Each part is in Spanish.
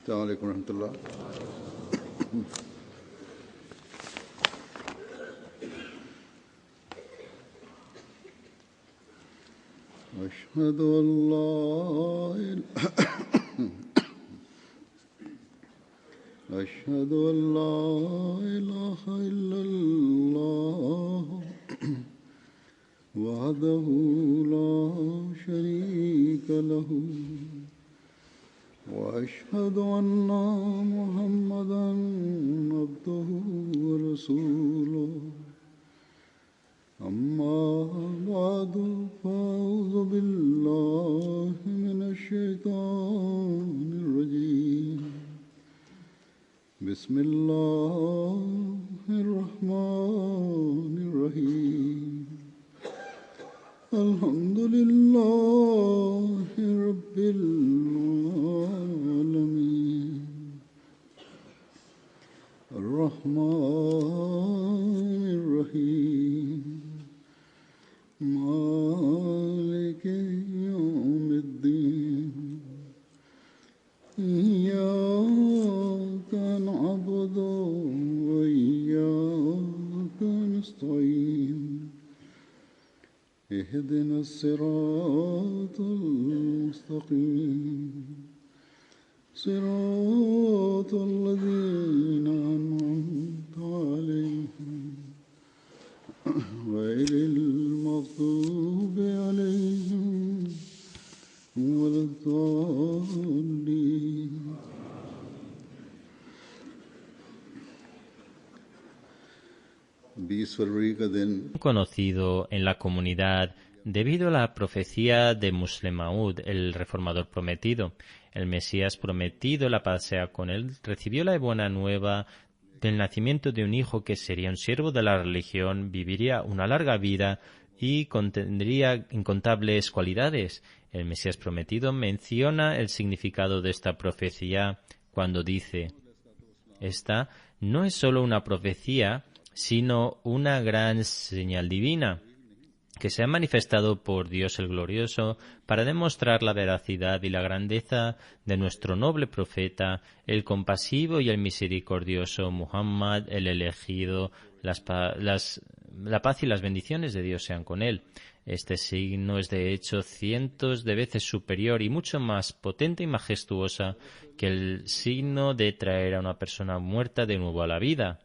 السلام عليكم ورحمة الله. أشهد أن لا أشهد أن لا إله إلا الله وحده لا شريك له وأشهد أن محمدًا عبده ورسوله أما بعد فأعوذ بالله من الشيطان الرجيم بسم الله الرحمن الرحيم الحمد لله رب العالمين الرحمن الرحيم مالك يوم الدين إياك نعبد وإياك نستعين اهدنا الصراط المستقيم صراط الذين أنعمت عليهم غير المغضوب عليهم ولا الضالين. Conocido en la comunidad debido a la profecía de Musleh Maud, el reformador prometido. El Mesías prometido, la paz sea con él, recibió la buena nueva del nacimiento de un hijo que sería un siervo de la religión, viviría una larga vida y contendría incontables cualidades. El Mesías prometido menciona el significado de esta profecía cuando dice: esta no es solo una profecía, sino una gran señal divina que se ha manifestado por Dios el Glorioso para demostrar la veracidad y la grandeza de nuestro noble profeta, el compasivo y el misericordioso Muhammad, el elegido. La paz y las bendiciones de Dios sean con él. Este signo es de hecho cientos de veces superior y mucho más potente y majestuosa que el signo de traer a una persona muerta de nuevo a la vida.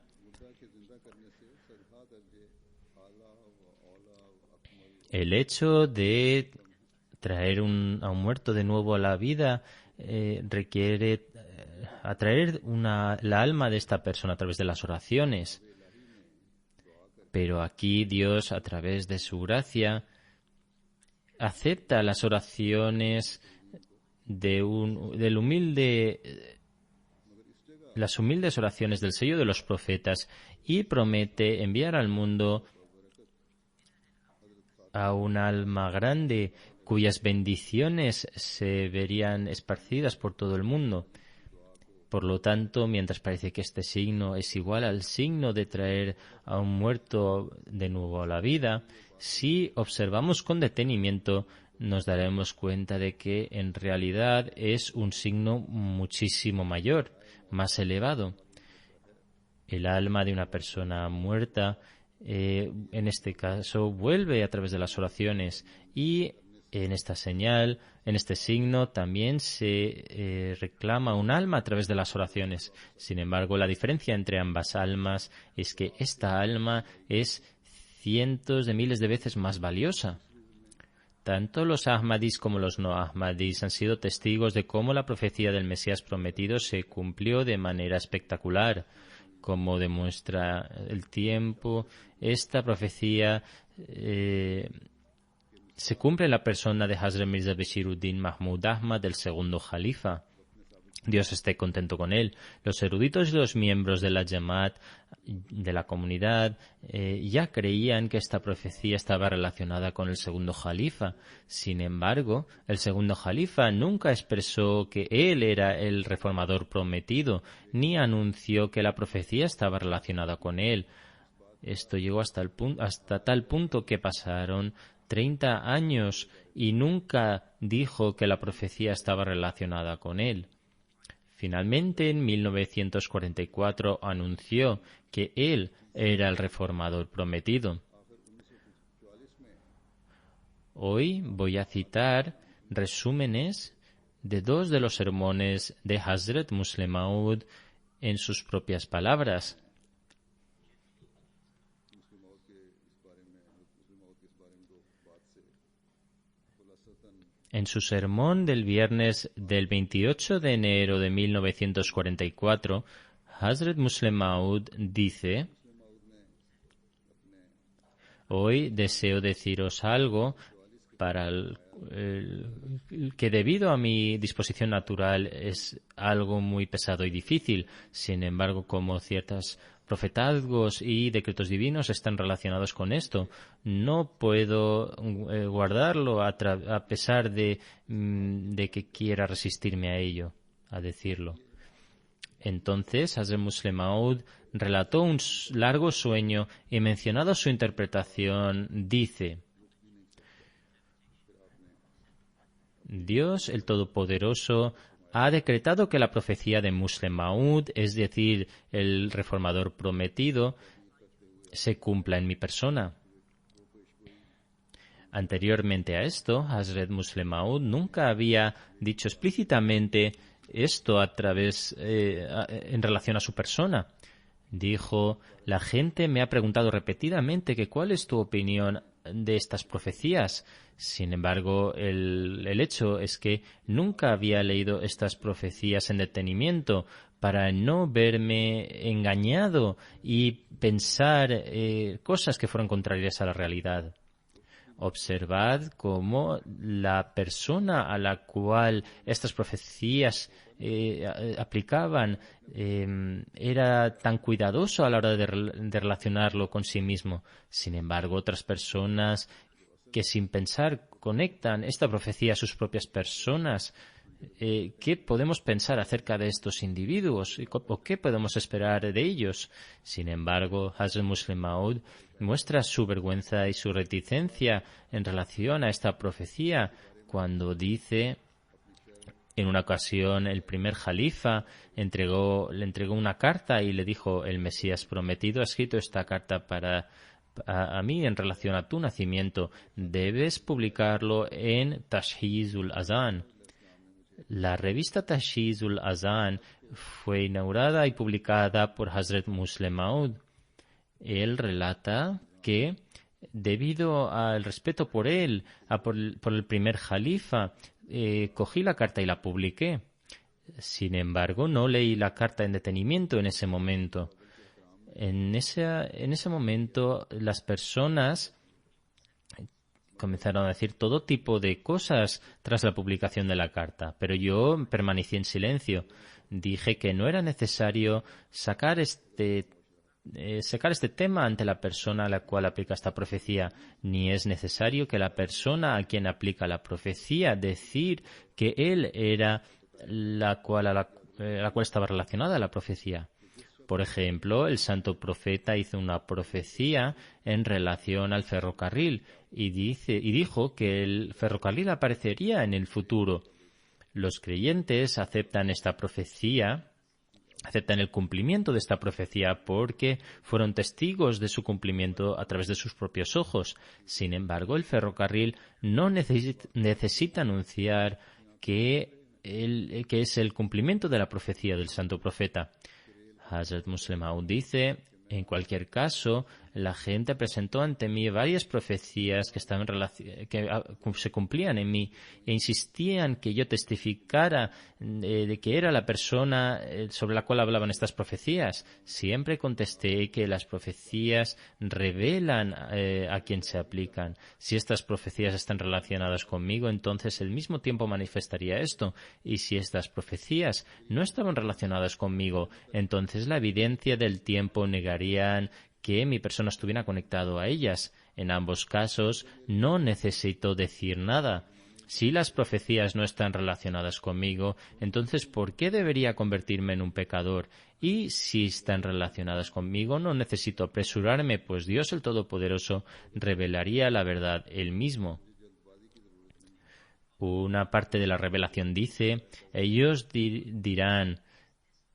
El hecho de traer a un muerto de nuevo a la vida requiere atraer la alma de esta persona a través de las oraciones. Pero aquí Dios, a través de su gracia, acepta las oraciones las humildes oraciones del sello de los profetas y promete enviar al mundo a un alma grande cuyas bendiciones se verían esparcidas por todo el mundo. Por lo tanto, mientras parece que este signo es igual al signo de traer a un muerto de nuevo a la vida, si observamos con detenimiento, nos daremos cuenta de que en realidad es un signo muchísimo mayor, más elevado. El alma de una persona muerta en este caso vuelve a través de las oraciones y en esta señal, en este signo también se reclama un alma a través de las oraciones. Sin embargo, la diferencia entre ambas almas es que esta alma es cientos de miles de veces más valiosa. Tanto los Ahmadis como los no Ahmadis han sido testigos de cómo la profecía del Mesías prometido se cumplió de manera espectacular. Como demuestra el tiempo, esta profecía se cumple en la persona de Hazrat Mirza Bashiruddin Mahmud Ahmad, del segundo Jalifa. Dios esté contento con él. Los eruditos y los miembros de la Jamaat, de la comunidad, ya creían que esta profecía estaba relacionada con el segundo Jalifa. Sin embargo, el segundo Jalifa nunca expresó que él era el reformador prometido, ni anunció que la profecía estaba relacionada con él. Esto llegó hasta tal punto que pasaron 30 años y nunca dijo que la profecía estaba relacionada con él. Finalmente, en 1944, anunció que él era el reformador prometido. Hoy voy a citar resúmenes de 2 de los sermones de Hazrat Musleh Maud en sus propias palabras. En su sermón del viernes del 28 de enero de 1944, Hazrat Musleh Maud dice: hoy deseo deciros algo para que debido a mi disposición natural es algo muy pesado y difícil. Sin embargo, como ciertos profetazgos y decretos divinos están relacionados con esto, no puedo guardarlo a pesar de que quiera resistirme a ello, a decirlo. Entonces, Hazrat Musleh Maud relató un largo sueño y, mencionado su interpretación, dice: Dios, el Todopoderoso, ha decretado que la profecía de Musleh Maud, es decir, el reformador prometido, se cumpla en mi persona. Anteriormente a esto, Hazrat Musleh Maud nunca había dicho explícitamente esto en relación a su persona. Dijo: la gente me ha preguntado repetidamente que cuál es tu opinión de estas profecías. Sin embargo, el hecho es que nunca había leído estas profecías en detenimiento para no verme engañado y pensar cosas que fueran contrarias a la realidad. Observad cómo la persona a la cual estas profecías aplicaban era tan cuidadoso a la hora de relacionarlo con sí mismo. Sin embargo, otras personas que sin pensar conectan esta profecía a sus propias personas, ¿qué podemos pensar acerca de estos individuos? ¿O qué podemos esperar de ellos? Sin embargo, Hazrat Musleh Maud muestra su vergüenza y su reticencia en relación a esta profecía cuando dice: en una ocasión el primer jalifa le entregó una carta y le dijo: el Mesías prometido ha escrito esta carta a mí en relación a tu nacimiento. Debes publicarlo en Tashhizul Azan. La revista Tashhizul Azan fue inaugurada y publicada por Hazrat Musleh Maud. Él relata que, debido al respeto por él, por el primer jalifa, cogí la carta y la publiqué. Sin embargo, no leí la carta en detenimiento en ese momento. En ese momento, las personas comenzaron a decir todo tipo de cosas tras la publicación de la carta, pero yo permanecí en silencio. Dije que no era necesario sacar este tema ante la persona a la cual aplica esta profecía, ni es necesario que la persona a quien aplica la profecía decir que él era a la cual estaba relacionada la profecía. Por ejemplo, el santo profeta hizo una profecía en relación al ferrocarril y dijo que el ferrocarril aparecería en el futuro. Los creyentes aceptan esta profecía, aceptan el cumplimiento de esta profecía porque fueron testigos de su cumplimiento a través de sus propios ojos. Sin embargo, el ferrocarril no necesita anunciar que es el cumplimiento de la profecía del santo profeta. Hazrat Musleh Maud dice: en cualquier caso, la gente presentó ante mí varias profecías que se cumplían en mí e insistían que yo testificara de que era la persona sobre la cual hablaban estas profecías. Siempre contesté que las profecías revelan a quien se aplican. Si estas profecías están relacionadas conmigo, entonces al mismo tiempo manifestaría esto. Y si estas profecías no estaban relacionadas conmigo, entonces la evidencia del tiempo negarían que mi persona estuviera conectado a ellas. En ambos casos no necesito decir nada. Si las profecías no están relacionadas conmigo, entonces ¿por qué debería convertirme en un pecador? Y si están relacionadas conmigo, no necesito apresurarme, pues Dios el Todopoderoso revelaría la verdad él mismo. Una parte de la revelación dice: ellos dirán: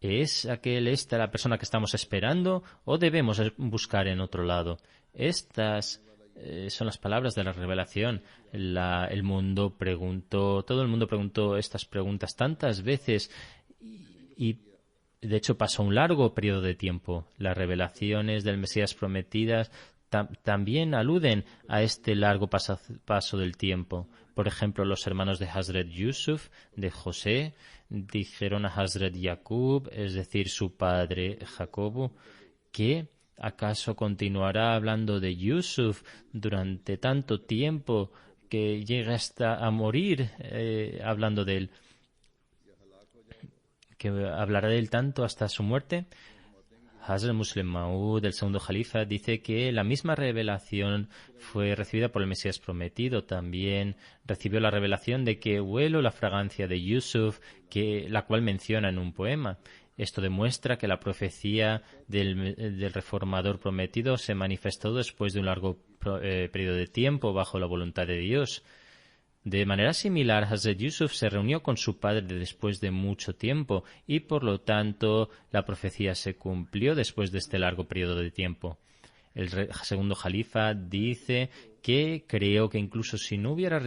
¿Es esta la persona que estamos esperando o debemos buscar en otro lado? Estas son las palabras de la revelación. Todo el mundo preguntó estas preguntas tantas veces y de hecho pasó un largo periodo de tiempo. Las revelaciones del Mesías prometidas también aluden a este largo paso del tiempo. Por ejemplo, los hermanos de Hazrat Yusuf, de José, dijeron a Hazrat Yaqub, es decir, su padre Jacobo, que ¿acaso continuará hablando de Yusuf durante tanto tiempo que llega hasta a morir hablando de él? ¿Que hablará de él tanto hasta su muerte? Hazrat Muslim Maud, el segundo califa, dice que la misma revelación fue recibida por el Mesías prometido. También recibió la revelación de que huelo la fragancia de Yusuf, la cual menciona en un poema. Esto demuestra que la profecía del reformador prometido se manifestó después de un largo periodo de tiempo bajo la voluntad de Dios. De manera similar, Hazrat Yusuf se reunió con su padre después de mucho tiempo y, por lo tanto, la profecía se cumplió después de este largo periodo de tiempo. El segundo califa dice que creo que incluso si no hubiera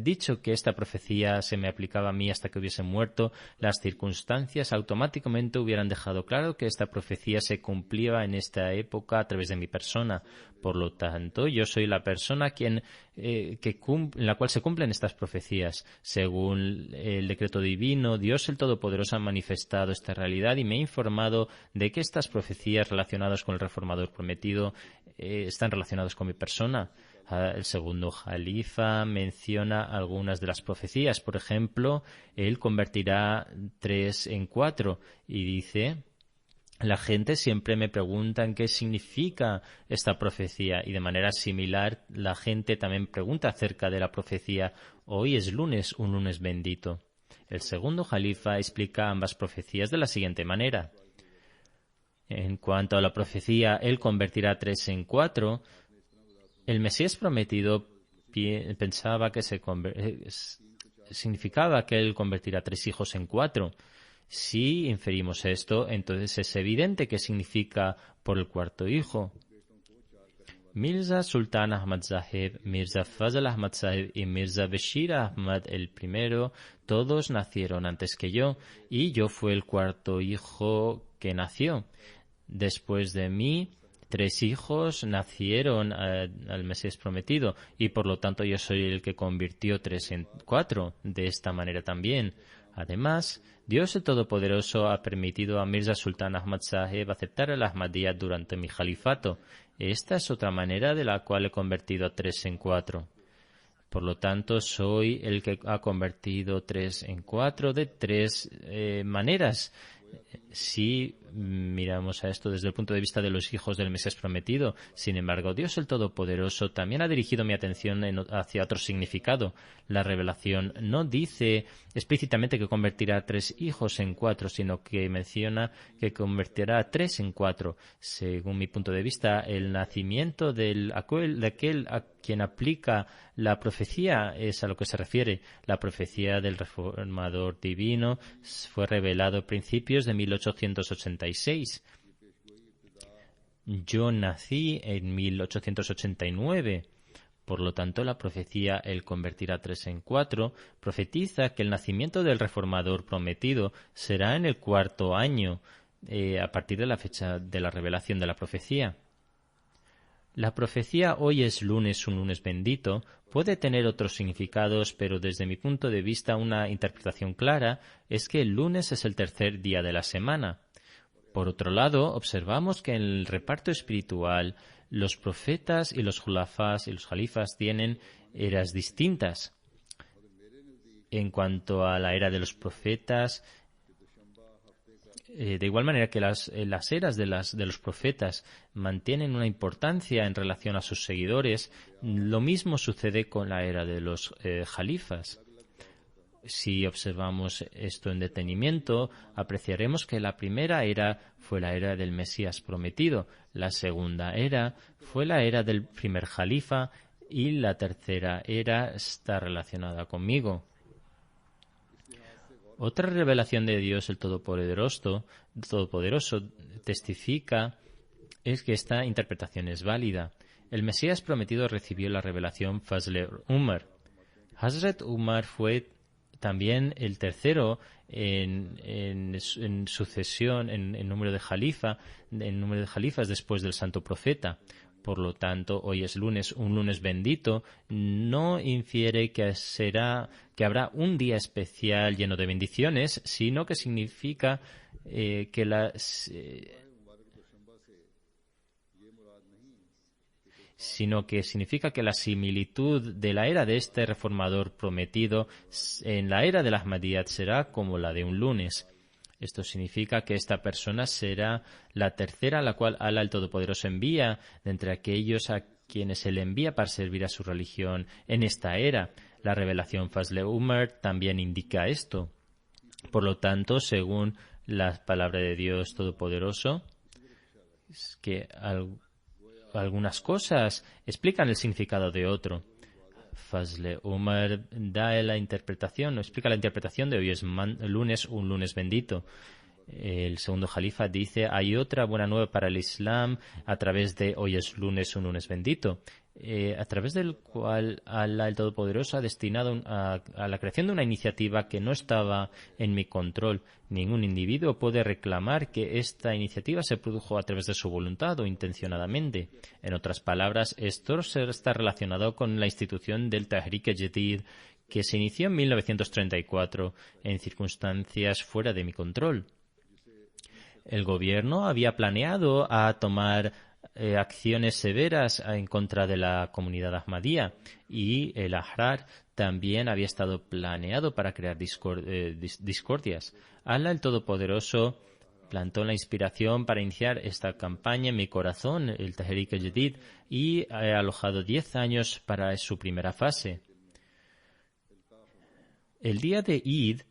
dicho que esta profecía se me aplicaba a mí hasta que hubiese muerto, las circunstancias automáticamente hubieran dejado claro que esta profecía se cumplía en esta época a través de mi persona. Por lo tanto, yo soy la persona en la cual se cumplen estas profecías. Según el decreto divino, Dios el Todopoderoso ha manifestado esta realidad y me ha informado de que estas profecías relacionadas con el reformador prometido están relacionadas con mi persona. El segundo califa menciona algunas de las profecías. Por ejemplo, él convertirá 3 en 4 y dice: la gente siempre me pregunta qué significa esta profecía y de manera similar la gente también pregunta acerca de la profecía. Hoy es lunes, un lunes bendito. El segundo califa explica ambas profecías de la siguiente manera. En cuanto a la profecía, él convertirá 3 en 4, el Mesías prometido pensaba que significaba que él convertirá 3 hijos en 4. Si inferimos esto, entonces es evidente que significa por el cuarto hijo. Mirza Sultan Ahmad Sahib, Mirza Fazl Ahmad Sahib y Mirza Bashir Ahmad el primero, todos nacieron antes que yo, y yo fui el cuarto hijo que nació. Después de mí, 3 hijos nacieron al Mesías prometido, y por lo tanto yo soy el que convirtió 3 en 4, de esta manera también. Además, Dios el Todopoderoso ha permitido a Mirza Sultan Ahmad Sahib aceptar el Ahmadiyyat durante mi califato. Esta es otra manera de la cual he convertido a 3 en 4. Por lo tanto, soy el que ha convertido 3 en 4 de 3 maneras. Si miramos a esto desde el punto de vista de los hijos del Mesías prometido, sin embargo, Dios el Todopoderoso también ha dirigido mi atención hacia otro significado. La revelación no dice explícitamente que convertirá 3 hijos en 4, sino que menciona que convertirá 3 en 4. Según mi punto de vista, el nacimiento de aquel a quien aplica la profecía es a lo que se refiere. La profecía del reformador divino fue revelado a principios de 1886. Yo nací en 1889. Por lo tanto, la profecía «Él convertirá 3 en 4» profetiza que el nacimiento del reformador prometido será en el 4º año, a partir de la fecha de la revelación de la profecía. La profecía «Hoy es lunes, un lunes bendito» puede tener otros significados, pero desde mi punto de vista una interpretación clara es que el lunes es el 3er día de la semana. Por otro lado, observamos que en el reparto espiritual los profetas y los julafás y los jalifas tienen eras distintas. En cuanto a la era de los profetas, de igual manera que las eras de los profetas mantienen una importancia en relación a sus seguidores, lo mismo sucede con la era de los jalifas. Si observamos esto en detenimiento, apreciaremos que la primera era fue la era del Mesías prometido, la segunda era fue la era del primer jalifa y la tercera era está relacionada conmigo. Otra revelación de Dios, el Todopoderoso testifica es que esta interpretación es válida. El Mesías prometido recibió la revelación Fazl Umar. Hazrat Umar fue también el tercero en sucesión, en número de jalifas después del santo profeta. Por lo tanto, hoy es lunes, un lunes bendito, no infiere que habrá un día especial lleno de bendiciones, sino que significa que la similitud de la era de este reformador prometido en la era del Ahmadiyyat será como la de un lunes. Esto significa que esta persona será la tercera a la cual Alá el Todopoderoso envía de entre aquellos a quienes Él envía para servir a su religión en esta era. La revelación Fazl Umar también indica esto. Por lo tanto, según la palabra de Dios Todopoderoso, es que algunas cosas explican el significado de otro. Fazl Umar da la interpretación, explica la interpretación de hoy es lunes, un lunes bendito. El segundo Jalifa dice, hay otra buena nueva para el Islam a través de hoy es lunes, un lunes bendito, a través del cual Alá el Todopoderoso ha destinado a la creación de una iniciativa que no estaba en mi control. Ningún individuo puede reclamar que esta iniciativa se produjo a través de su voluntad o intencionadamente. En otras palabras, esto está relacionado con la institución del Tahrik-e-Jadid, que se inició en 1934 en circunstancias fuera de mi control. El gobierno había planeado tomar acciones severas en contra de la comunidad ahmadía y el Ahrar también había estado planeado para crear discordias. Alá el Todopoderoso plantó la inspiración para iniciar esta campaña en mi corazón, el Tahrik-e-Jadid, y he alojado 10 años para su primera fase. El día de Eid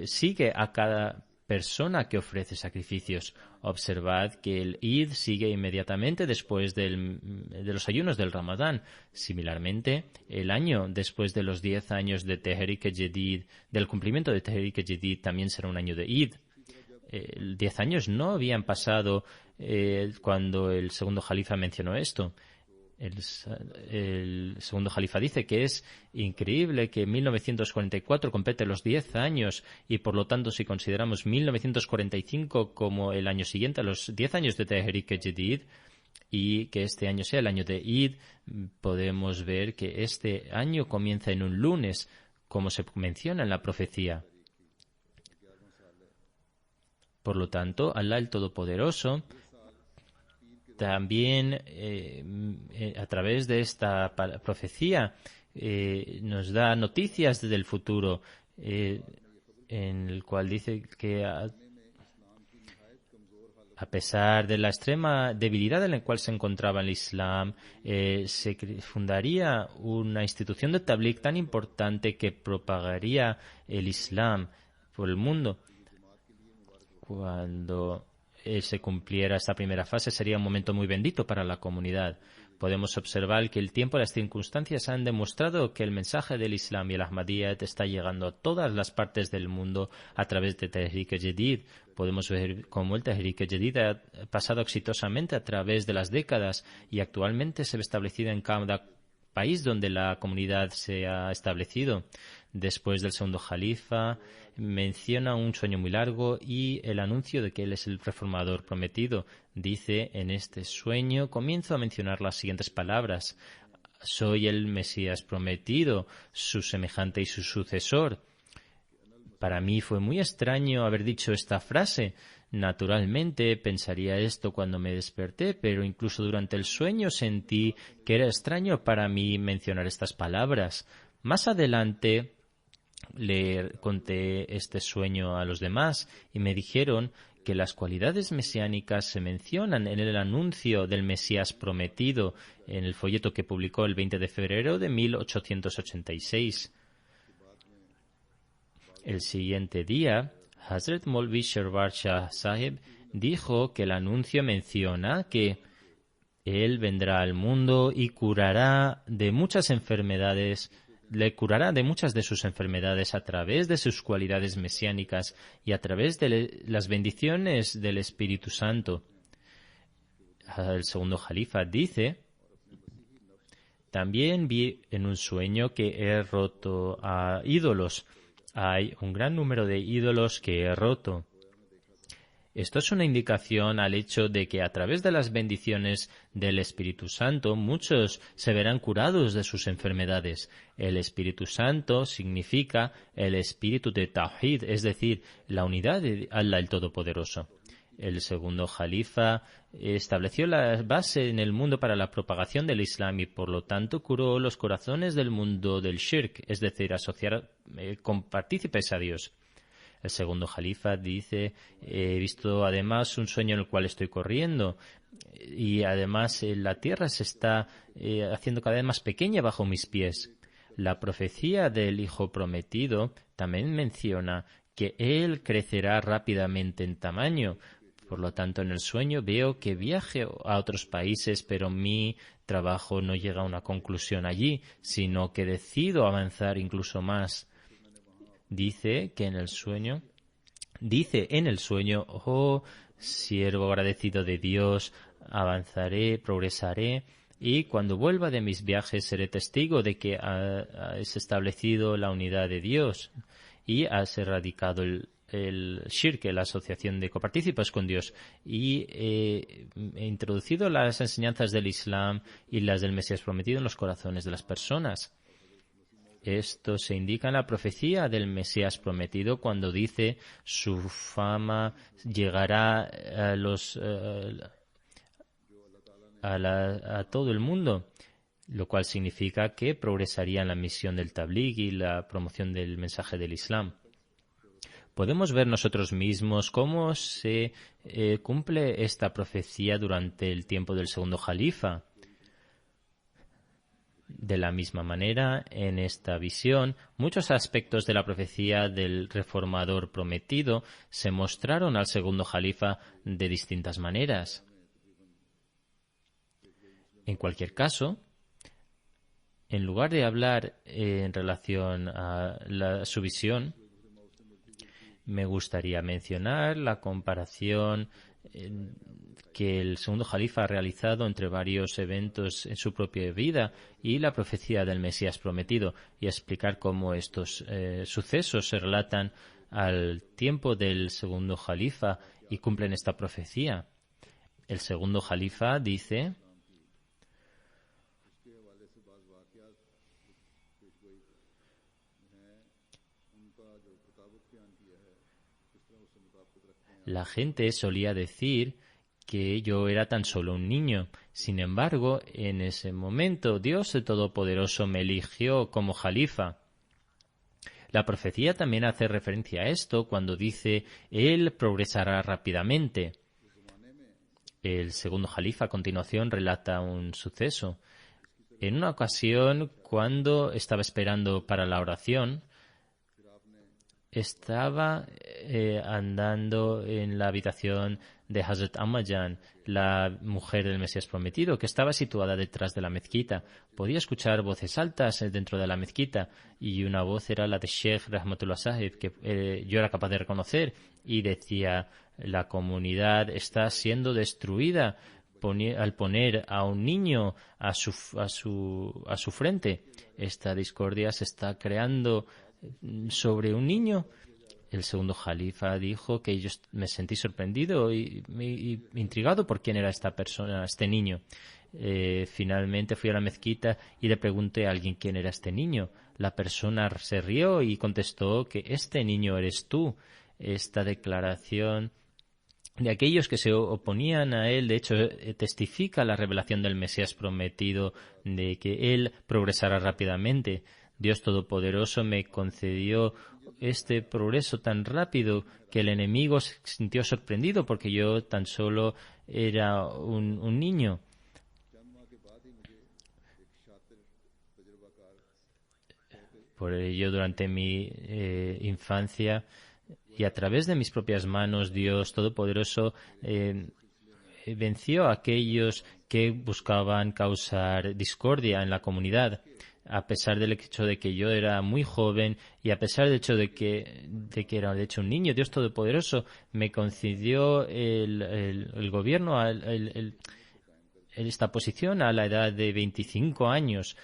sigue a cada persona que ofrece sacrificios. Observad que el Eid sigue inmediatamente después de los ayunos del Ramadán. Similarmente, el año después de los 10 años de Tahrik-e-Jadid, del cumplimiento de Tahrik-e-Jadid, también será un año de Eid. 10 años no habían pasado cuando el segundo Jalifa mencionó esto. El segundo Jalifa dice que es increíble que 1944 complete los 10 años y por lo tanto si consideramos 1945 como el año siguiente a los 10 años de Tahrik-e-Jadid y que este año sea el año de Eid, podemos ver que este año comienza en un lunes, como se menciona en la profecía. Por lo tanto, Alá el Todopoderoso también a través de esta profecía nos da noticias del futuro en el cual dice que a pesar de la extrema debilidad en la cual se encontraba el Islam, se fundaría una institución de tabligh tan importante que propagaría el Islam por el mundo. Cuando se cumpliera esta primera fase sería un momento muy bendito para la comunidad. Podemos observar que el tiempo y las circunstancias han demostrado que el mensaje del Islam y el Ahmadiyyat está llegando a todas las partes del mundo a través de Tahrik-e-Jadid. Podemos ver cómo el Tahrik-e-Jadid ha pasado exitosamente a través de las décadas y actualmente se ve establecida en cada país donde la comunidad se ha establecido. Después del segundo Jalifa menciona un sueño muy largo y el anuncio de que él es el reformador prometido. Dice, en este sueño comienzo a mencionar las siguientes palabras. Soy el Mesías prometido, su semejante y su sucesor. Para mí fue muy extraño haber dicho esta frase. Naturalmente pensaría esto cuando me desperté, pero incluso durante el sueño sentí que era extraño para mí mencionar estas palabras. Más adelante le conté este sueño a los demás y me dijeron que las cualidades mesiánicas se mencionan en el anuncio del Mesías prometido en el folleto que publicó el 20 de febrero de 1886. El siguiente día, Hazrat Maulvi Sherbar Shah Sahib dijo que el anuncio menciona que él vendrá al mundo y curará de muchas enfermedades le curará de muchas de sus enfermedades a través de sus cualidades mesiánicas y a través de las bendiciones del Espíritu Santo. El segundo Jalifa dice: también vi en un sueño que he roto a ídolos. Hay un gran número de ídolos que he roto. Esto es una indicación al hecho de que a través de las bendiciones del Espíritu Santo muchos se verán curados de sus enfermedades. El Espíritu Santo significa el espíritu de Tawhid, es decir, la unidad de Allah el Todopoderoso. El segundo Jalifa estableció la base en el mundo para la propagación del Islam y por lo tanto curó los corazones del mundo del Shirk, es decir, asociar con partícipes a Dios. El segundo Jalifa dice: he visto además un sueño en el cual estoy corriendo y además la tierra se está haciendo cada vez más pequeña bajo mis pies. La profecía del Hijo Prometido también menciona que él crecerá rápidamente en tamaño. Por lo tanto, en el sueño veo que viaje a otros países, pero mi trabajo no llega a una conclusión allí, sino que decido avanzar incluso más. Dice en el sueño, oh siervo agradecido de Dios, avanzaré, progresaré, y cuando vuelva de mis viajes seré testigo de que has establecido la unidad de Dios y has erradicado el shirk, la asociación de copartícipes con Dios, y he introducido las enseñanzas del Islam y las del Mesías prometido en los corazones de las personas. Esto se indica en la profecía del Mesías prometido cuando dice: su fama llegará a todo el mundo, lo cual significa que progresaría en la misión del tabligh y la promoción del mensaje del Islam. Podemos ver nosotros mismos cómo se cumple esta profecía durante el tiempo del segundo Jalifa. De la misma manera, en esta visión, muchos aspectos de la profecía del reformador prometido se mostraron al segundo Jalifa de distintas maneras. En cualquier caso, en lugar de hablar en relación a su visión, me gustaría mencionar la comparación que el segundo Jalifa ha realizado entre varios eventos en su propia vida y la profecía del Mesías prometido, y explicar cómo estos sucesos se relatan al tiempo del segundo Jalifa y cumplen esta profecía. El segundo Jalifa dice: la gente solía decir que yo era tan solo un niño. Sin embargo, en ese momento Dios el Todopoderoso me eligió como Jalifa. La profecía también hace referencia a esto cuando dice: él progresará rápidamente. El segundo Jalifa a continuación relata un suceso. En una ocasión, cuando estaba esperando para la oración, estaba andando en la habitación de Hazrat Ammajan, la mujer del Mesías prometido, que estaba situada detrás de la mezquita. Podía escuchar voces altas dentro de la mezquita, y una voz era la de Sheikh Rahmatullah Sahib, que yo era capaz de reconocer, y decía: la comunidad está siendo destruida al poner a un niño a su frente. Esta discordia se está creando sobre un niño. El segundo Jalifa dijo que yo me sentí sorprendido y intrigado por quién era esta persona, este niño. Finalmente fui a la mezquita y le pregunté a alguien quién era este niño. La persona se rió y contestó que este niño eres tú. Esta declaración de aquellos que se oponían a él, de hecho, testifica la revelación del Mesías prometido, de que él progresará rápidamente. Dios Todopoderoso me concedió este progreso tan rápido que el enemigo se sintió sorprendido porque yo tan solo era un niño. Por ello, durante mi infancia y a través de mis propias manos, Dios Todopoderoso venció a aquellos que buscaban causar discordia en la comunidad. a pesar del hecho de que yo era muy joven y a pesar del hecho de que era de hecho un niño, Dios Todopoderoso me concedió el gobierno, esta posición a la edad de 25 años.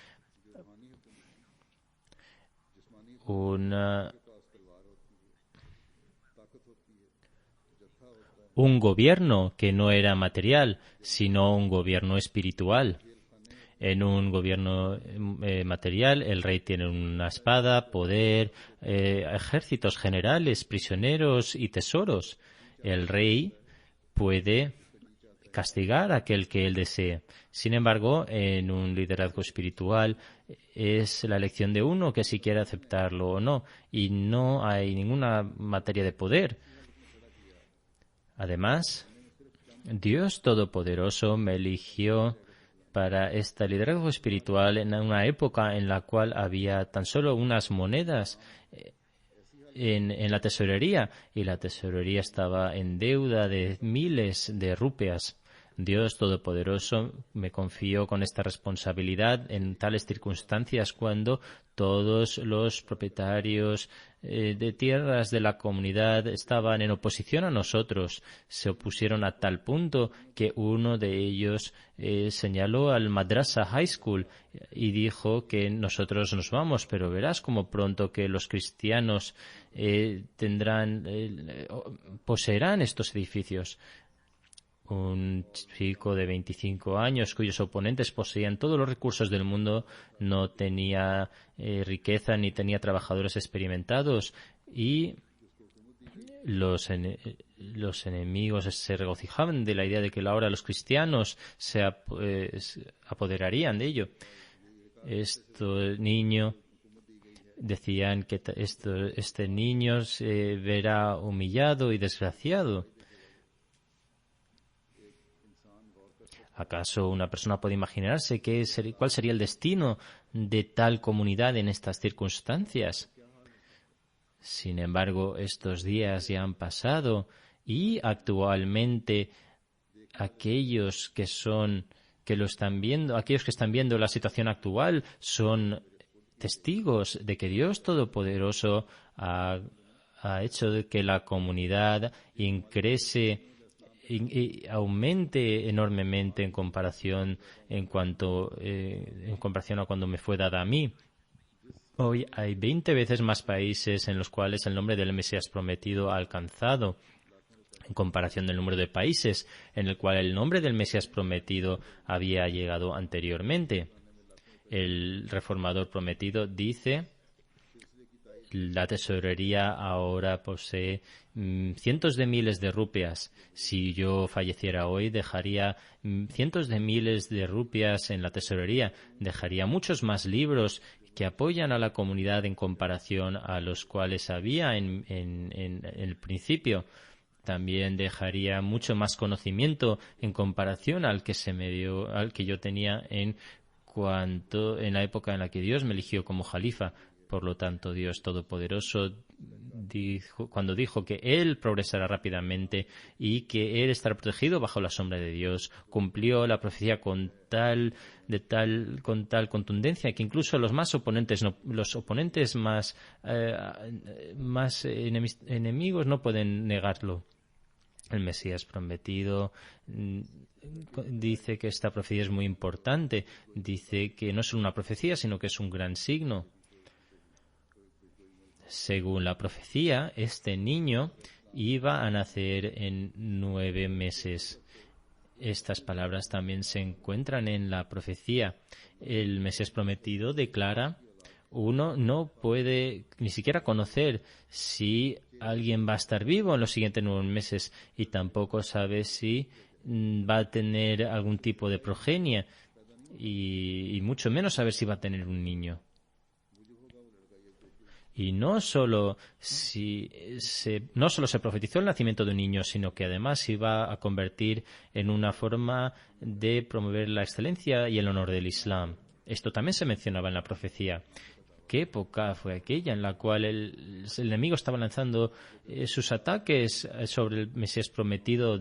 Un gobierno que no era material, sino un gobierno espiritual. En un gobierno material, el rey tiene una espada, poder, ejércitos generales, prisioneros y tesoros. El rey puede castigar a aquel que él desee. Sin embargo, en un liderazgo espiritual es la elección de uno que si quiere aceptarlo o no, y no hay ninguna materia de poder. Además, Dios Todopoderoso me eligió para este liderazgo espiritual en una época en la cual había tan solo unas monedas en la tesorería y la tesorería estaba en deuda de miles de rupias. Dios Todopoderoso me confió con esta responsabilidad en tales circunstancias cuando todos los propietarios de tierras de la comunidad estaban en oposición a nosotros. Se opusieron a tal punto que uno de ellos señaló al Madrasa High School y dijo que nosotros nos vamos, pero verás como pronto que los cristianos poseerán estos edificios. Un chico de 25 años cuyos oponentes poseían todos los recursos del mundo, no tenía riqueza ni tenía trabajadores experimentados y los enemigos se regocijaban de la idea de que ahora los cristianos se apoderarían de ello. Este niño decían que este niño se verá humillado y desgraciado. ¿Acaso una persona puede imaginarse cuál sería el destino de tal comunidad en estas circunstancias? Sin embargo, estos días ya han pasado y actualmente aquellos que están viendo la situación actual son testigos de que Dios Todopoderoso ha hecho de que la comunidad crece y aumente enormemente en comparación a cuando me fue dada a mí. Hoy hay 20 veces más países en los cuales el nombre del Mesías prometido ha alcanzado, en comparación del número de países en el cual el nombre del Mesías prometido había llegado anteriormente. El reformador prometido dice: la tesorería ahora posee cientos de miles de rupias. Si yo falleciera hoy, dejaría cientos de miles de rupias en la tesorería. Dejaría muchos más libros que apoyan a la comunidad en comparación a los cuales había en el principio. También dejaría mucho más conocimiento en comparación al que yo tenía en la época en la que Dios me eligió como jalifa. Por lo tanto, Dios Todopoderoso cuando dijo que Él progresará rápidamente y que Él estará protegido bajo la sombra de Dios, cumplió la profecía con tal contundencia que incluso los oponentes más enemigos no pueden negarlo. El Mesías prometido dice que esta profecía es muy importante. Dice que no es una profecía, sino que es un gran signo. Según la profecía, este niño iba a nacer en 9 meses. Estas palabras también se encuentran en la profecía. El Mesías prometido declara: uno no puede ni siquiera conocer si alguien va a estar vivo en los siguientes 9 meses y tampoco sabe si va a tener algún tipo de progenie y mucho menos saber si va a tener un niño. Y no solo se profetizó el nacimiento de un niño, sino que además se iba a convertir en una forma de promover la excelencia y el honor del Islam. Esto también se mencionaba en la profecía. ¿Qué época fue aquella en la cual el enemigo estaba lanzando sus ataques sobre el Mesías prometido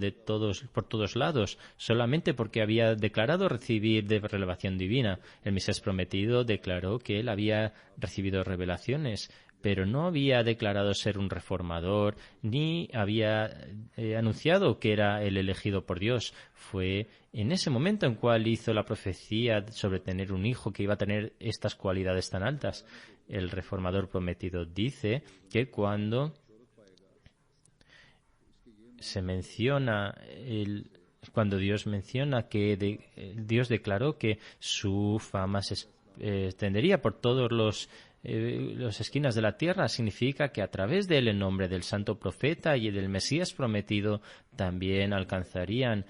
por todos lados, solamente porque había declarado recibir de revelación divina? El Mesías prometido declaró que él había recibido revelaciones, pero no había declarado ser un reformador, ni había anunciado que era el elegido por Dios. Fue en ese momento en cual hizo la profecía sobre tener un hijo que iba a tener estas cualidades tan altas. El reformador prometido dice que cuando se menciona cuando Dios menciona que Dios declaró que su fama se extendería por todos las esquinas de la tierra, significa que a través de él, en nombre del santo profeta y del Mesías prometido, también alcanzarían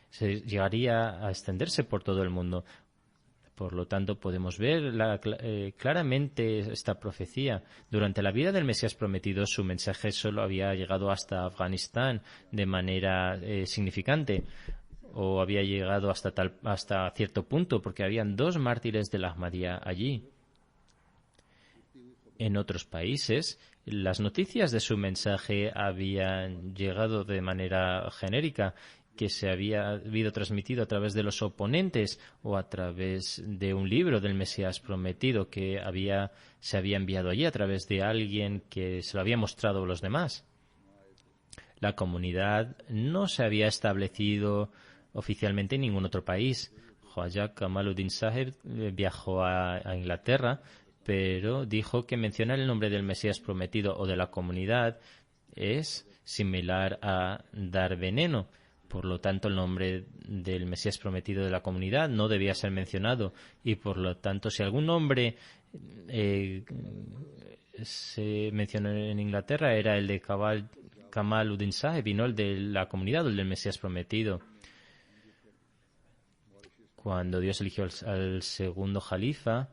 se llegaría a extenderse por todo el mundo. Por lo tanto, podemos ver claramente esta profecía. Durante la vida del Mesías prometido, su mensaje solo había llegado hasta Afganistán de manera significante, o había llegado hasta cierto punto, porque habían 2 mártires de la Ahmadiyya allí. En otros países, las noticias de su mensaje habían llegado de manera genérica, que se había habido transmitido a través de los oponentes o a través de un libro del Mesías prometido que se había enviado allí a través de alguien que se lo había mostrado a los demás. La comunidad no se había establecido oficialmente en ningún otro país. Khwaja Kamaluddin Sahib viajó a Inglaterra, pero dijo que mencionar el nombre del Mesías prometido o de la comunidad es similar a dar veneno. Por lo tanto, el nombre del Mesías prometido de la comunidad no debía ser mencionado. Y por lo tanto, si algún nombre se mencionó en Inglaterra, era el de Kamaluddin Sahib y no el de la comunidad o el del Mesías prometido. Cuando Dios eligió al segundo Jalifa,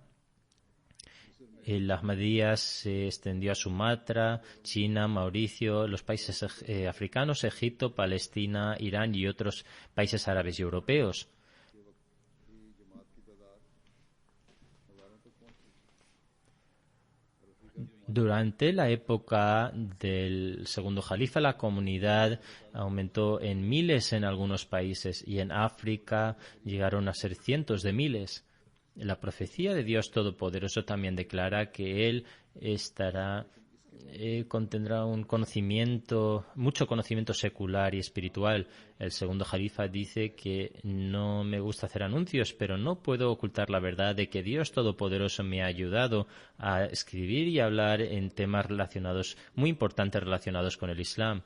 el Ahmadiyya se extendió a Sumatra, China, Mauricio, los países africanos, Egipto, Palestina, Irán y otros países árabes y europeos. Durante la época del segundo Jalifa, la comunidad aumentó en miles en algunos países y en África llegaron a ser cientos de miles. La profecía de Dios Todopoderoso también declara que Él contendrá mucho conocimiento secular y espiritual. El segundo Jalifa dice que no me gusta hacer anuncios, pero no puedo ocultar la verdad de que Dios Todopoderoso me ha ayudado a escribir y hablar en temas muy importantes relacionados con el Islam.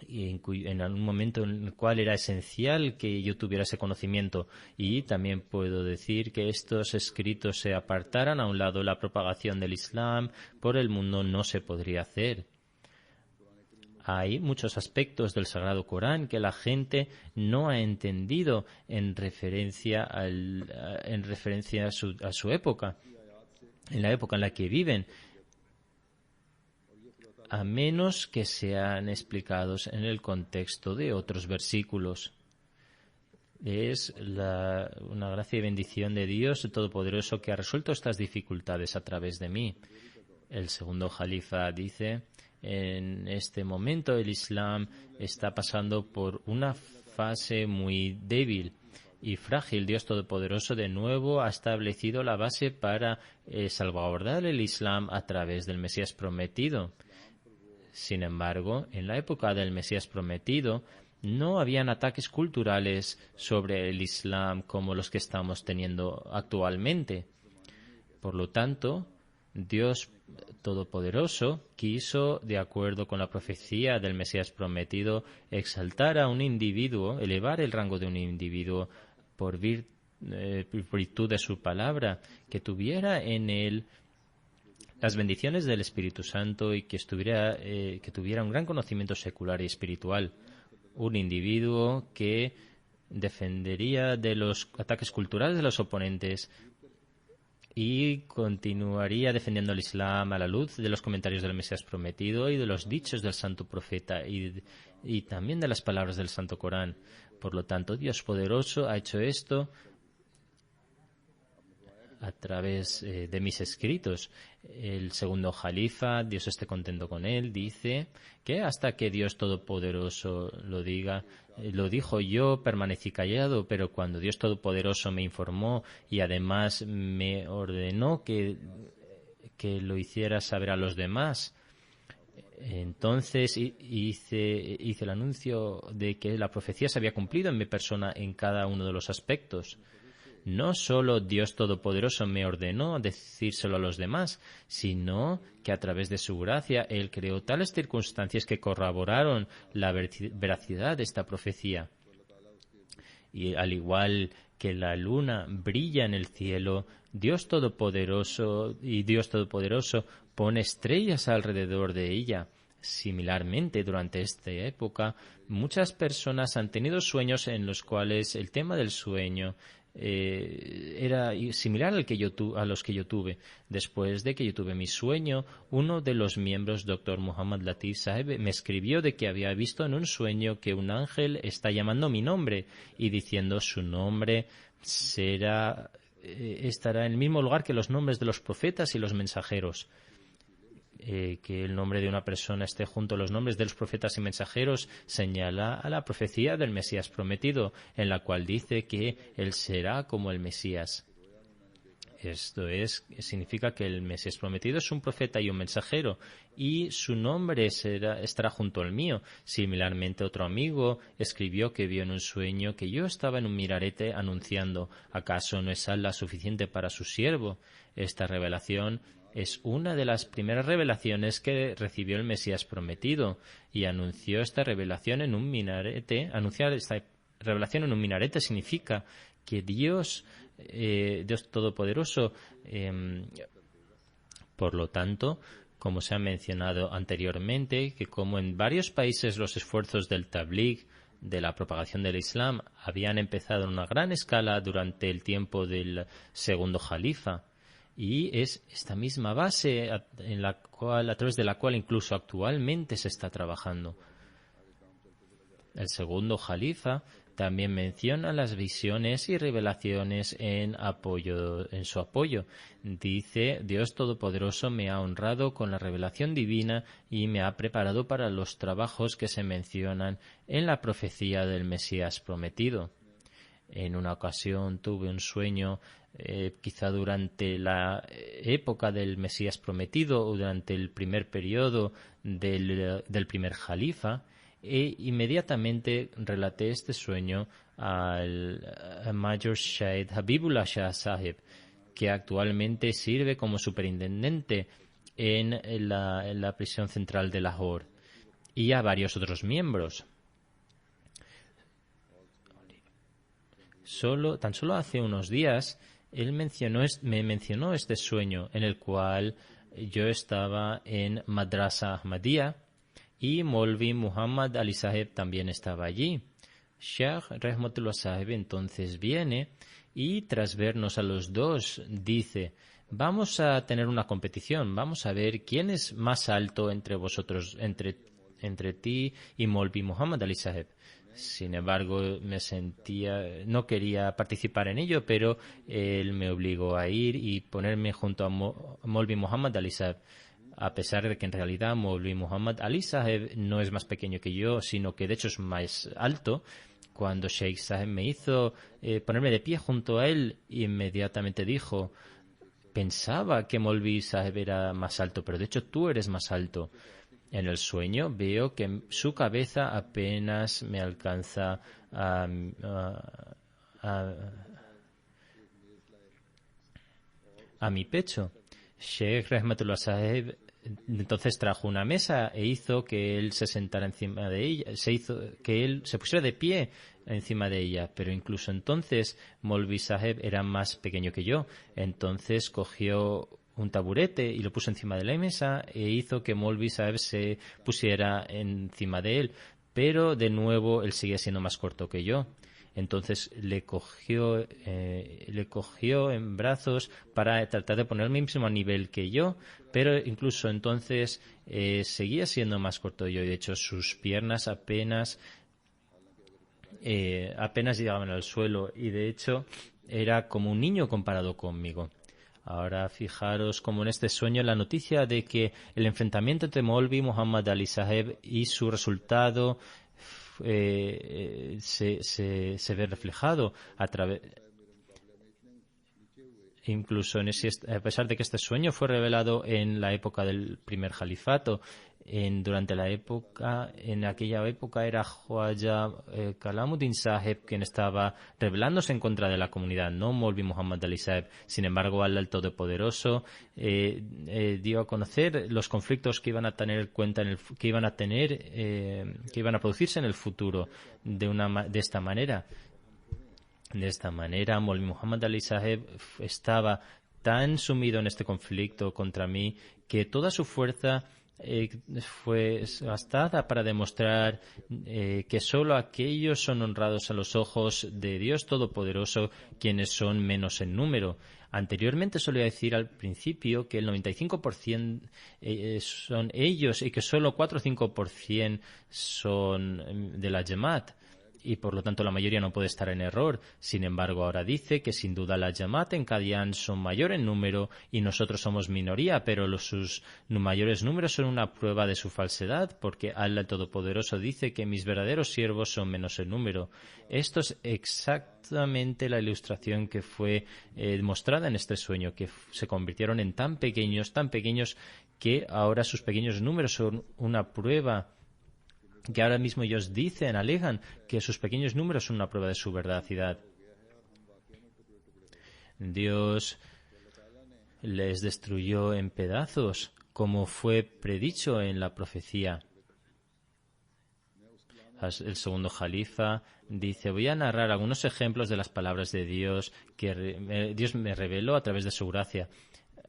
Y en algún momento en el cual era esencial que yo tuviera ese conocimiento, y también puedo decir que estos escritos se apartaran a un lado. La propagación del Islam por el mundo no se podría hacer. Hay muchos aspectos del Sagrado Corán que la gente no ha entendido en referencia a su época, en la época en la que viven, a menos que sean explicados en el contexto de otros versículos. Es una gracia y bendición de Dios Todopoderoso que ha resuelto estas dificultades a través de mí. El segundo Jalifa dice: en este momento el Islam está pasando por una fase muy débil y frágil. Dios Todopoderoso de nuevo ha establecido la base para salvaguardar el Islam a través del Mesías prometido. Sin embargo, en la época del Mesías prometido no habían ataques culturales sobre el Islam como los que estamos teniendo actualmente. Por lo tanto, Dios Todopoderoso quiso, de acuerdo con la profecía del Mesías prometido, exaltar a un individuo, elevar el rango de un individuo por virtud de su palabra, que tuviera en él las bendiciones del Espíritu Santo y que tuviera un gran conocimiento secular y espiritual. Un individuo que defendería de los ataques culturales de los oponentes y continuaría defendiendo el Islam a la luz de los comentarios del Mesías prometido y de los dichos del Santo Profeta y también de las palabras del Santo Corán. Por lo tanto, Dios Poderoso ha hecho esto a través de mis escritos. El segundo Jalifa, Dios esté contento con él, dice que hasta que Dios Todopoderoso lo diga, lo dijo, yo permanecí callado, pero cuando Dios Todopoderoso me informó y además me ordenó que lo hiciera saber a los demás, entonces hice el anuncio de que la profecía se había cumplido en mi persona en cada uno de los aspectos. No solo Dios Todopoderoso me ordenó decírselo a los demás, sino que a través de su gracia Él creó tales circunstancias que corroboraron la veracidad de esta profecía. Y al igual que la luna brilla en el cielo, Dios Todopoderoso pone estrellas alrededor de ella. Similarmente, durante esta época, muchas personas han tenido sueños en los cuales el tema del sueño era similar a los que yo tuve. Después de que yo tuve mi sueño, uno de los miembros, Dr. Muhammad Latif Saheb, me escribió de que había visto en un sueño que un ángel está llamando mi nombre y diciendo su nombre estará en el mismo lugar que los nombres de los profetas y los mensajeros. Que el nombre de una persona esté junto a los nombres de los profetas y mensajeros señala a la profecía del Mesías prometido, en la cual dice que él será como el Mesías. Esto significa que el Mesías prometido es un profeta y un mensajero, y su nombre estará junto al mío. Similarmente, otro amigo escribió que vio en un sueño que yo estaba en un minarete anunciando: ¿acaso no es Allah suficiente para su siervo? Esta revelación es una de las primeras revelaciones que recibió el Mesías prometido, y anunció esta revelación en un minarete. Anunciar esta revelación en un minarete significa que Dios Todopoderoso, por lo tanto, como se ha mencionado anteriormente, que como en varios países los esfuerzos del Tabligh, de la propagación del Islam, habían empezado en una gran escala durante el tiempo del segundo Jalifa, y es esta misma base a través de la cual incluso actualmente se está trabajando. El segundo Jalifa también menciona las visiones y revelaciones en su apoyo. Dice: Dios Todopoderoso me ha honrado con la revelación divina y me ha preparado para los trabajos que se mencionan en la profecía del Mesías prometido. En una ocasión tuve un sueño, quizá durante la época del Mesías prometido o durante el primer periodo del primer Jalifa, e inmediatamente relaté este sueño al Major Shahid Habibullah Shah Sahib, que actualmente sirve como superintendente en la prisión central de Lahore, y a varios otros miembros. Tan solo hace unos días él me mencionó este sueño en el cual yo estaba en Madrasa Ahmadiyya y Molvi Muhammad Ali Saheb también estaba allí. Sheikh Rahmatullah Saheb entonces viene y, tras vernos a los dos, dice: vamos a tener una competición, vamos a ver quién es más alto entre vosotros, entre ti y Molvi Muhammad Ali Saheb. Sin embargo, no quería participar en ello, pero él me obligó a ir y ponerme junto a Molvi Muhammad Ali Saheb, a pesar de que en realidad Molvi Muhammad Ali Saheb no es más pequeño que yo, sino que de hecho es más alto. Cuando Sheikh Saheb me hizo ponerme de pie junto a él, inmediatamente dijo: pensaba que Molvi Saheb era más alto, pero de hecho tú eres más alto. En el sueño veo que su cabeza apenas me alcanza a mi pecho. Sheikh Rahmatullah Saheb entonces trajo una mesa e hizo que él se sentara encima de ella, hizo que él se pusiera de pie encima de ella, pero incluso entonces Molvi Saheb era más pequeño que yo. Entonces cogió un taburete y lo puso encima de la mesa e hizo que Molvi Saheb se pusiera encima de él, pero de nuevo él seguía siendo más corto que yo. Entonces le cogió en brazos para tratar de ponerme al mismo nivel que yo, pero incluso entonces seguía siendo más corto que yo, y de hecho sus piernas apenas llegaban al suelo, y de hecho era como un niño comparado conmigo. Ahora fijaros como en este sueño la noticia de que el enfrentamiento entre Maulvi Muhammad Ali Saheb y su resultado se ve reflejado a través. Incluso a pesar de que este sueño fue revelado en la época del primer califato, en aquella época era Khwaja Kalamuddin Saheb quien estaba rebelándose en contra de la comunidad, no Maulvi Muhammad Ali Saheb. Sin embargo, Allah el Todopoderoso dio a conocer los conflictos que iban a tener que iban a producirse en el futuro de esta manera. De esta manera, Maulvi Muhammad Ali Saheb estaba tan sumido en este conflicto contra mí que toda su fuerza fue gastada para demostrar que solo aquellos son honrados a los ojos de Dios Todopoderoso quienes son menos en número. Anteriormente solía decir al principio que el 95% son ellos y que solo 4 o 5% son de la Jamaat. Y por lo tanto la mayoría no puede estar en error. Sin embargo, ahora dice que sin duda la Jamaat en Qadian son mayor en número y nosotros somos minoría, pero sus mayores números son una prueba de su falsedad, porque Allah el Todopoderoso dice que mis verdaderos siervos son menos en número. Esto es exactamente la ilustración que fue mostrada en este sueño, que se convirtieron en tan pequeños, que ahora sus pequeños números son una prueba, que ahora mismo ellos alegan que sus pequeños números son una prueba de su veracidad. Dios les destruyó en pedazos, como fue predicho en la profecía. El segundo Jalifa dice: voy a narrar algunos ejemplos de las palabras de Dios que Dios me reveló a través de su gracia.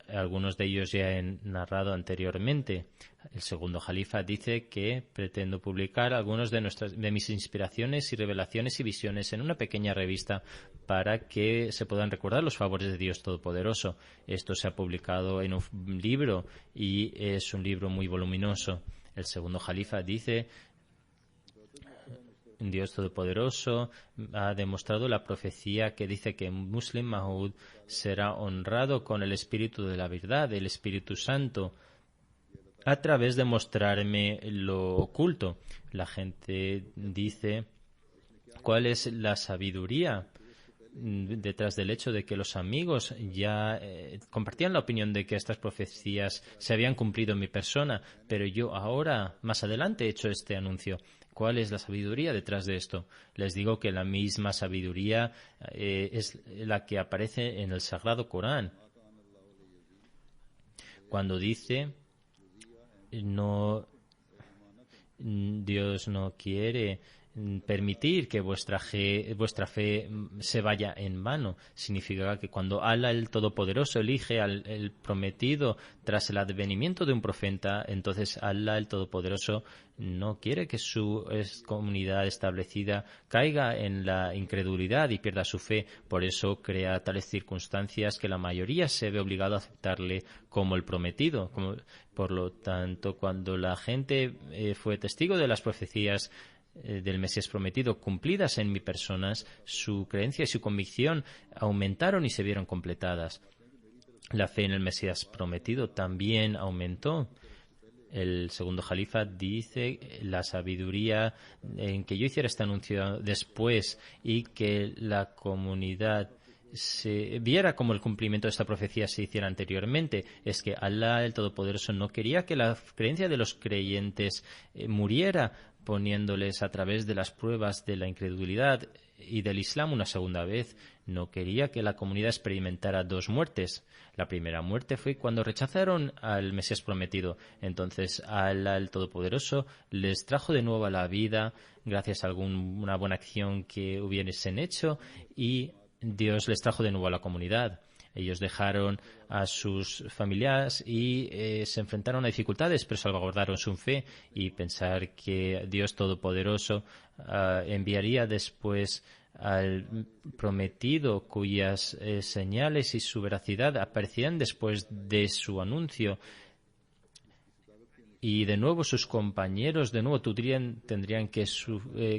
Algunos de ellos ya he narrado anteriormente. El segundo Jalifa dice que pretendo publicar algunos de mis inspiraciones y revelaciones y visiones en una pequeña revista para que se puedan recordar los favores de Dios Todopoderoso. Esto se ha publicado en un libro y es un libro muy voluminoso. El segundo Jalifa dice: Dios Todopoderoso ha demostrado la profecía que dice que Muslim Maud será honrado con el Espíritu de la verdad, el Espíritu Santo, a través de mostrarme lo oculto. La gente dice: ¿cuál es la sabiduría detrás del hecho de que los amigos ya compartían la opinión de que estas profecías se habían cumplido en mi persona, pero yo ahora, más adelante, he hecho este anuncio? ¿Cuál es la sabiduría detrás de esto? Les digo que la misma sabiduría es la que aparece en el Sagrado Corán, cuando dice: Dios no quiere permitir que vuestra fe se vaya en vano. Significa que cuando Allah el Todopoderoso elige el prometido tras el advenimiento de un profeta, entonces Allah el Todopoderoso no quiere que su comunidad establecida caiga en la incredulidad y pierda su fe. Por eso crea tales circunstancias que la mayoría se ve obligado a aceptarle como el prometido. Por lo tanto, cuando la gente fue testigo de las profecías del Mesías prometido cumplidas en mi persona, su creencia y su convicción aumentaron y se vieron completadas. La fe en el Mesías prometido también aumentó. El segundo Jalifa dice: la sabiduría en que yo hiciera este anuncio después y que la comunidad se viera como el cumplimiento de esta profecía se hiciera anteriormente, es que Allah el Todopoderoso no quería que la creencia de los creyentes muriera, poniéndoles a través de las pruebas de la incredulidad y del Islam una segunda vez. No quería que la comunidad experimentara dos muertes. La primera muerte fue cuando rechazaron al Mesías prometido. Entonces Allah el Todopoderoso les trajo de nuevo a la vida gracias a alguna buena acción que hubiesen hecho, y Dios les trajo de nuevo a la comunidad. Ellos dejaron a sus familiares y se enfrentaron a dificultades, pero salvaguardaron su fe, y pensar que Dios Todopoderoso enviaría después al prometido, cuyas señales y su veracidad aparecían después de su anuncio, y de nuevo sus compañeros tendrían que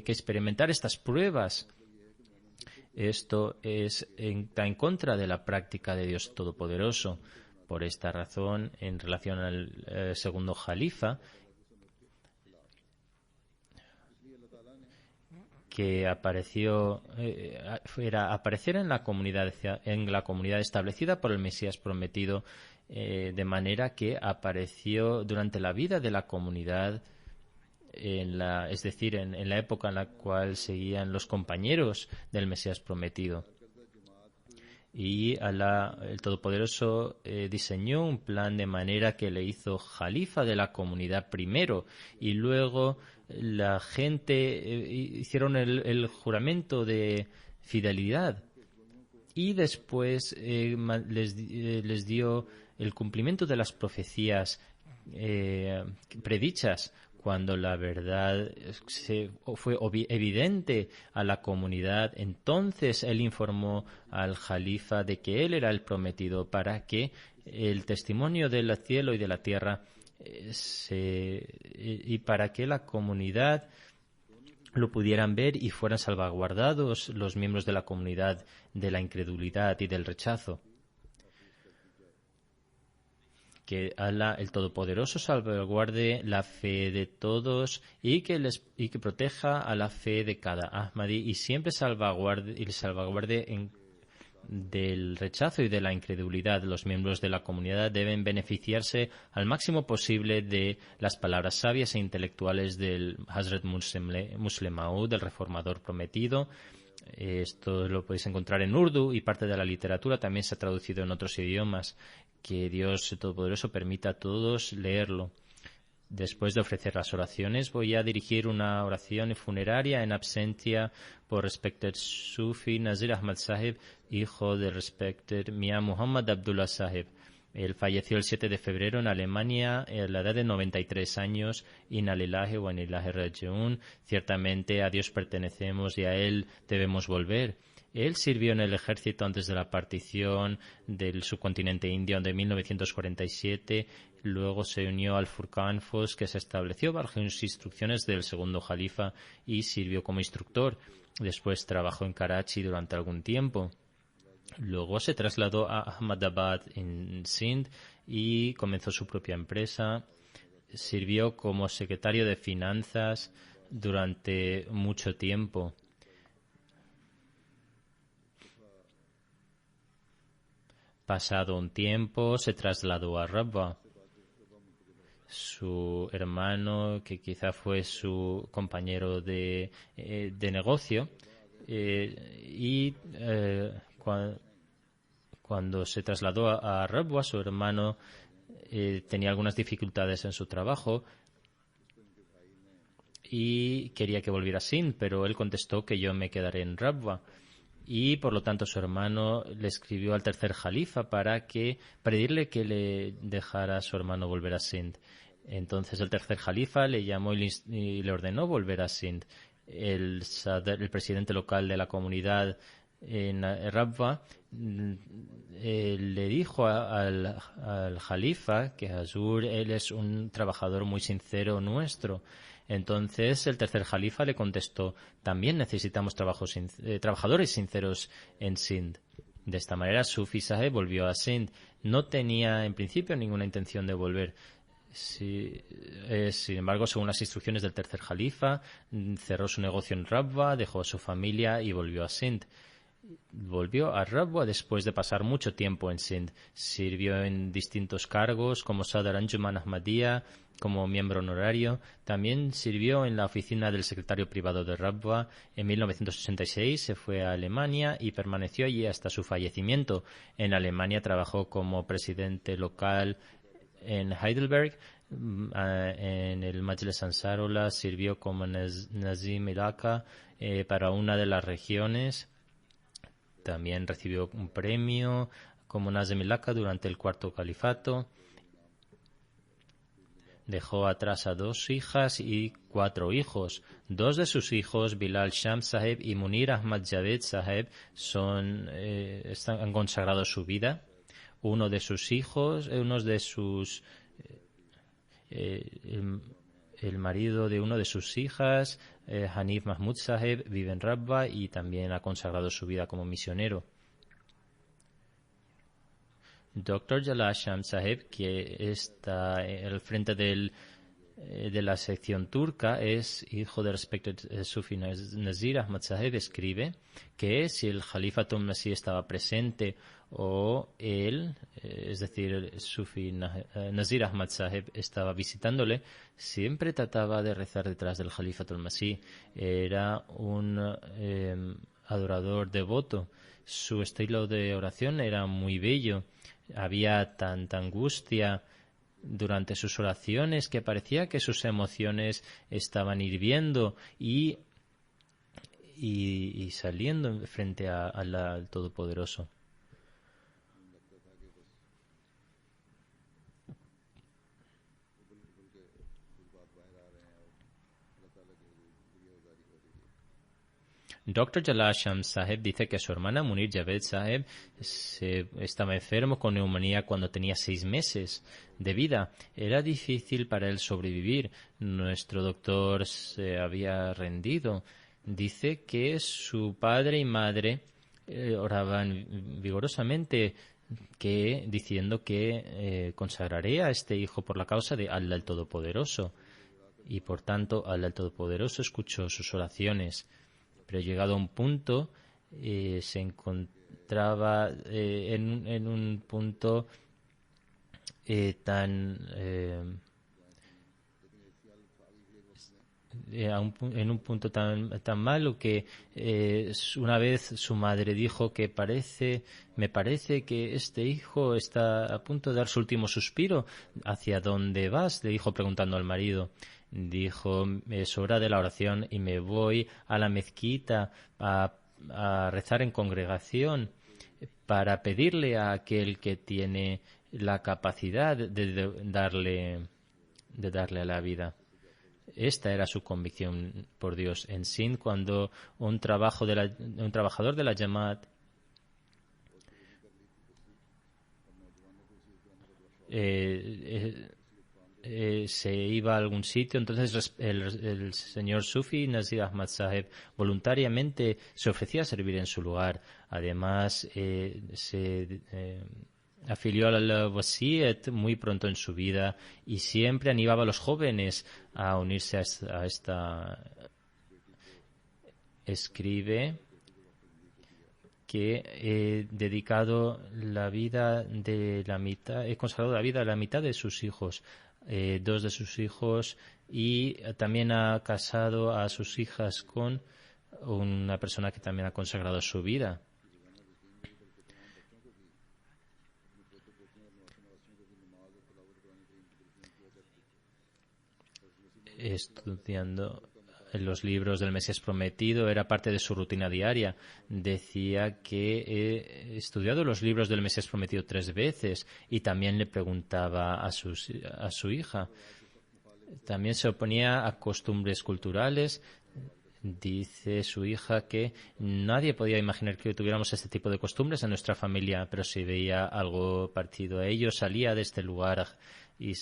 experimentar estas pruebas. Esto está en contra de la práctica de Dios Todopoderoso. Por esta razón, en relación al segundo Jalifa, que apareció era aparecer en la comunidad establecida por el Mesías prometido, de manera que apareció durante la vida de la comunidad, es decir, en la época en la cual seguían los compañeros del Mesías prometido. Y Allah, el Todopoderoso, diseñó un plan de manera que le hizo jalifa de la comunidad primero, y luego la gente hicieron el juramento de fidelidad, y después les dio el cumplimiento de las profecías predichas. Cuando la verdad fue evidente a la comunidad, entonces él informó al Jalifa de que él era el prometido, para que el testimonio del cielo y de la tierra y para que la comunidad lo pudieran ver y fueran salvaguardados los miembros de la comunidad de la incredulidad y del rechazo. Que Allah, el Todopoderoso, salvaguarde la fe de todos y que proteja a la fe de cada Ahmadi, y siempre salvaguarde del rechazo y de la incredulidad. Los miembros de la comunidad deben beneficiarse al máximo posible de las palabras sabias e intelectuales del Hazrat Musleh Maud, del reformador prometido. Esto lo podéis encontrar en Urdu, y parte de la literatura también se ha traducido en otros idiomas. Que Dios Todopoderoso permita a todos leerlo. Después de ofrecer las oraciones, voy a dirigir una oración funeraria en absentia por Respected Sufi Nazir Ahmad Sahib, hijo del Respected Mia Muhammad Abdullah Sahib. Él falleció el 7 de febrero en Alemania a la edad de 93 años. Inna lillahi wa inna ilaihi raji'un. Ciertamente a Dios pertenecemos y a Él debemos volver. Él sirvió en el ejército antes de la partición del subcontinente indio de 1947. Luego se unió al Furqan Force, que se estableció bajo las instrucciones del segundo Jalifa, y sirvió como instructor. Después trabajó en Karachi durante algún tiempo. Luego se trasladó a Ahmadabad, en Sindh, y comenzó su propia empresa. Sirvió como secretario de finanzas durante mucho tiempo. Pasado un tiempo, se trasladó a Rabwa. Su hermano, que quizá fue su compañero de negocio, cuando se trasladó a Rabwa, su hermano tenía algunas dificultades en su trabajo y quería que volviera a Sindh, pero él contestó que yo me quedaré en Rabwa. Y por lo tanto su hermano le escribió al tercer Jalifa para pedirle que le dejara a su hermano volver a Sindh. Entonces el tercer Jalifa le llamó y le ordenó volver a Sindh. El presidente local de la comunidad en Rabwa le dijo al Jalifa que Hazur, él es un trabajador muy sincero nuestro. Entonces el tercer Jalifa le contestó: también necesitamos trabajadores sinceros en Sindh. De esta manera Sufi Saheb volvió a Sindh. No tenía en principio ninguna intención de volver. Sin embargo, según las instrucciones del tercer Jalifa, cerró su negocio en Rabwa, dejó a su familia y volvió a Sindh. Volvió a Rabwa después de pasar mucho tiempo en Sindh. Sirvió en distintos cargos como Sadr Anjuman Ahmadiyya, como miembro honorario. También sirvió en la oficina del secretario privado de Rabwa. En 1986 se fue a Alemania y permaneció allí hasta su fallecimiento. En Alemania trabajó como presidente local en Heidelberg. En el Majlis Ansarullah sirvió como Nazim Ilaka para una de las regiones. También recibió un premio como Nazim Ilaka durante el cuarto califato. Dejó atrás a 2 hijas y 4 hijos. 2 de sus hijos, Bilal Sham Saheb y Munir Ahmad Javed Saheb, han consagrado su vida. el marido de una de sus hijas, Hanif Mahmud Saheb, vive en Rabba y también ha consagrado su vida como misionero. Dr. Jalal Sham Saheb, que está al frente de la sección turca, es hijo del respectado Sufi Nazir Ahmad Saheb, escribe que si el Jalifa Masih estaba presente o él, es decir, el Sufi Nazir Ahmad Saheb estaba visitándole, siempre trataba de rezar detrás del Jalifa Masih. Era un adorador devoto. Su estilo de oración era muy bello. Había tanta angustia durante sus oraciones que parecía que sus emociones estaban hirviendo y saliendo frente al Todopoderoso. Dr. Jalal Sham Saheb dice que su hermana Munir Javed Saheb estaba enfermo con neumonía cuando tenía 6 meses de vida. Era difícil para él sobrevivir. Nuestro doctor se había rendido. Dice que su padre y madre oraban vigorosamente diciendo que consagraré a este hijo por la causa de Allah el Todopoderoso. Y por tanto Allah el Todopoderoso escuchó sus oraciones. Pero llegado a un punto, se encontraba en un punto en un punto tan malo que una vez su madre dijo que me parece que este hijo está a punto de dar su último suspiro. ¿Hacia dónde vas?, le dijo preguntando al marido. Dijo, es hora de la oración y me voy a la mezquita a rezar en congregación para pedirle a aquel que tiene la capacidad de darle a la vida. Esta era su convicción por Dios. En Sindh, cuando un trabajador de la Jamaat se iba a algún sitio, entonces el señor Sufi Nazir Ahmad Saheb voluntariamente se ofrecía a servir en su lugar. Además, se afilió al Wasiyat muy pronto en su vida y siempre animaba a los jóvenes a unirse a esta. Escribe que he dedicado la vida de la mitad, he consagrado la vida a la mitad de sus hijos, 2 de sus hijos, y también ha casado a sus hijas con una persona que también ha consagrado su vida. Estudiando los libros del Mesías Prometido era parte de su rutina diaria. Decía que he estudiado los libros del Mesías Prometido 3 veces y también le preguntaba a su hija. También se oponía a costumbres culturales. Dice su hija que nadie podía imaginar que tuviéramos este tipo de costumbres en nuestra familia, pero si veía algo parecido a ello, salía de este lugar y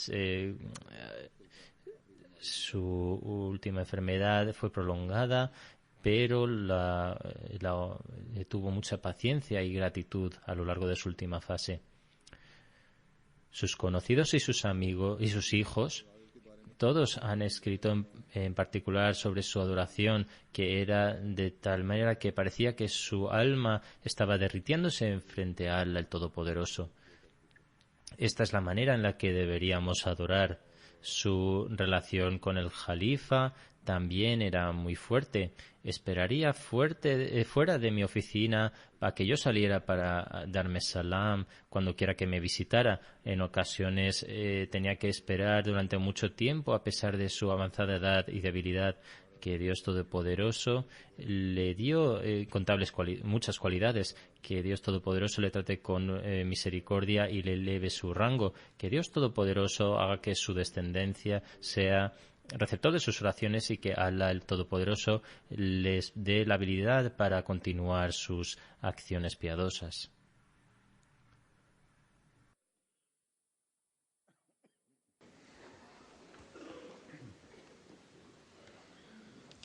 su última enfermedad fue prolongada, pero tuvo mucha paciencia y gratitud a lo largo de su última fase. Sus conocidos y sus amigos y sus hijos, todos han escrito en particular sobre su adoración, que era de tal manera que parecía que su alma estaba derritiéndose frente a Allah, el Todopoderoso. Esta es la manera en la que deberíamos adorar. Su relación con el Jalifa también era muy fuerte. Esperaría fuera de mi oficina para que yo saliera para darme salam cuando quiera que me visitara. En ocasiones tenía que esperar durante mucho tiempo a pesar de su avanzada edad y debilidad. Que Dios Todopoderoso le dio muchas cualidades, que Dios Todopoderoso le trate con misericordia y le eleve su rango, que Dios Todopoderoso haga que su descendencia sea receptor de sus oraciones y que Allah el Todopoderoso les dé la habilidad para continuar sus acciones piadosas.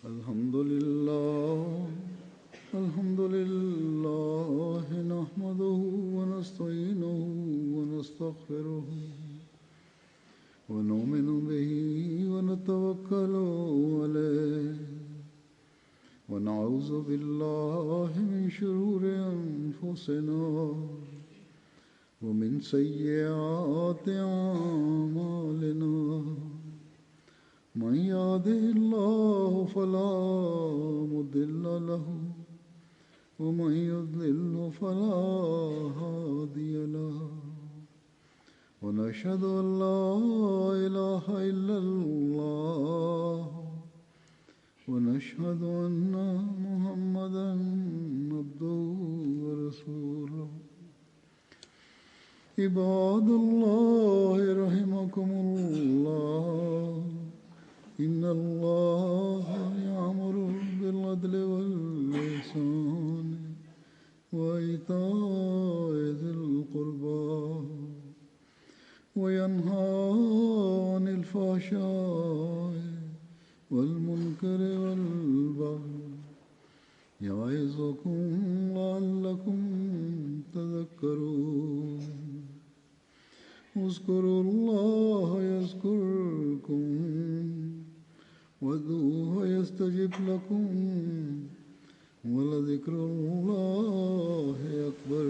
الحمد لله الحمد لله نحمده ونستعينه ونستغفره ونؤمن به ونتوكل عليه ونعوذ بالله من شرور أنفسنا ومن سيئات أعمالنا من يهده الله فلا مضل له ومن يضلل فلا هادي له ونشهد أن لا إله إلا الله ونشهد أن محمدا عبده ورسوله عباد الله رحمكم الله إن الله يأمر بالعدل والإحسان وإيتاء ذي القربى وينهى عن الفحشاء والمنكر والبغي يعظكم لعلكم تذكرون اذكروا الله يذكركم وادعوه يستجب لكم ولذكر الله أكبر.